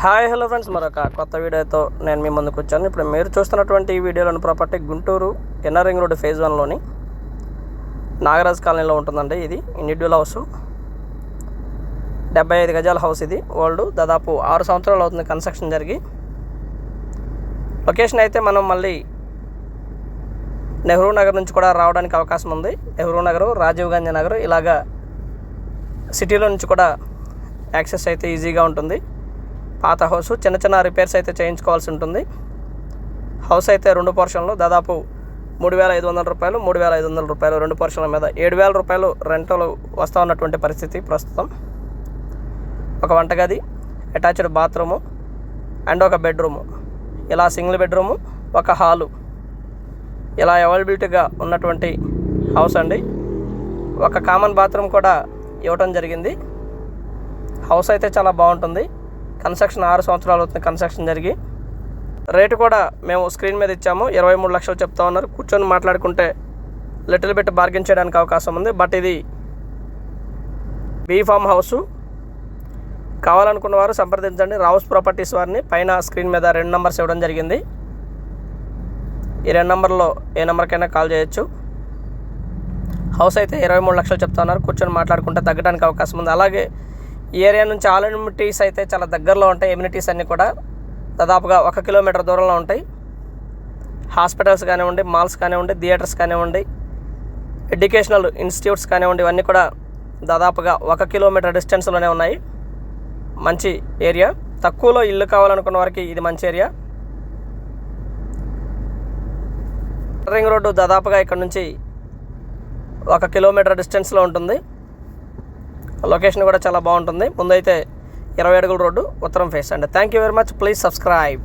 Hi hello friends, మరొక కొత్త వీడియోతో నేను మీ ముందుకు వచ్చాను. ఇప్పుడు మీరు చూస్తున్నటువంటి ఈ వీడియోలోని property Guntur NR ring road phase 1లోని నాగరాజ్ కాలనీలో ఉంటుందండి. ఇది ఇండివిడ్యువల్ హౌస్, 75 గజాల హౌస్. ఇది ఓల్డ్, దాదాపు 6 సంవత్సరాలు అవుతుంది కన్స్ట్రక్షన్ జరిగి. లొకేషన్ అయితే మనం మళ్ళీ నెహ్రూ నగర్ నుంచి కూడా రావడానికి అవకాశం ఉంది. నెహ్రూ నగర్, రాజీవ్ గాంధీ నగర్, ఇలాగా సిటీలో నుంచి కూడా యాక్సెస్ అయితే ఈజీగా ఉంటుంది. పాత హౌస్, చిన్న చిన్న రిపేర్స్ అయితే చేయించుకోవాల్సి ఉంటుంది. హౌస్ అయితే 2 పోర్షన్లు, దాదాపు 3,500 రూపాయలు, 3,500 రూపాయలు 2 పోర్షన్ల మీద 7,000 రూపాయలు రెంటలు వస్తూ ఉన్నటువంటి పరిస్థితి ప్రస్తుతం. ఒక వంటగది, అటాచ్డ్ బాత్రూము అండ్ ఒక బెడ్రూము, ఇలా సింగిల్ బెడ్రూము, ఒక హాలు, ఇలా అవైలబిలిటీగా ఉన్నటువంటి హౌస్ అండి. ఒక కామన్ బాత్రూమ్ కూడా ఇవ్వటం జరిగింది. హౌస్ అయితే చాలా బాగుంటుంది. కన్స్ట్రక్షన్ 6 సంవత్సరాలు అవుతుంది కన్స్ట్రక్షన్ జరిగి. రేటు కూడా మేము స్క్రీన్ మీద ఇచ్చాము, 23 లక్షలు చెప్తా ఉన్నారు. కూర్చొని మాట్లాడుకుంటే లిటిల్ బిట్ బార్గెన్ చేయడానికి అవకాశం ఉంది. బట్ ఇది బీ ఫామ్ హౌసు. కావాలనుకున్న వారు సంప్రదించండి రావుస్ ప్రాపర్టీస్ వారిని. పైన స్క్రీన్ మీద 2 నెంబర్స్ ఇవ్వడం జరిగింది. ఈ 2 నెంబర్లో ఏ నెంబర్కైనా కాల్ చేయొచ్చు. హౌస్ అయితే 23 లక్షలు చెప్తా ఉన్నారు. కూర్చొని మాట్లాడుకుంటే తగ్గడానికి అవకాశం ఉంది. అలాగే ఈ ఏరియా నుంచి ఆల్ ఎమ్యూనిటీస్ అయితే చాలా దగ్గరలో ఉంటాయి. ఎమ్యూనిటీస్ అన్నీ కూడా దాదాపుగా 1 కిలోమీటర్ దూరంలో ఉంటాయి. హాస్పిటల్స్ కానివ్వండి, మాల్స్ కానివ్వండి, థియేటర్స్ కానివ్వండి, ఎడ్యుకేషనల్ ఇన్స్టిట్యూట్స్ కానివ్వండి, ఇవన్నీ కూడా దాదాపుగా 1 కిలోమీటర్ డిస్టెన్స్లోనే ఉన్నాయి. మంచి ఏరియా. తక్కువలో ఇల్లు కావాలనుకున్న వారికి ఇది మంచి ఏరియా. రింగ్ రోడ్డు దాదాపుగా ఇక్కడ నుంచి 1 కిలోమీటర్ డిస్టెన్స్లో ఉంటుంది. లొకేషన్ కూడా చాలా బాగుంటుంది. ముందైతే 20 అడుగుల రోడ్డు, ఉత్తరం ఫేస్ అండి. Thank you very much. Please subscribe.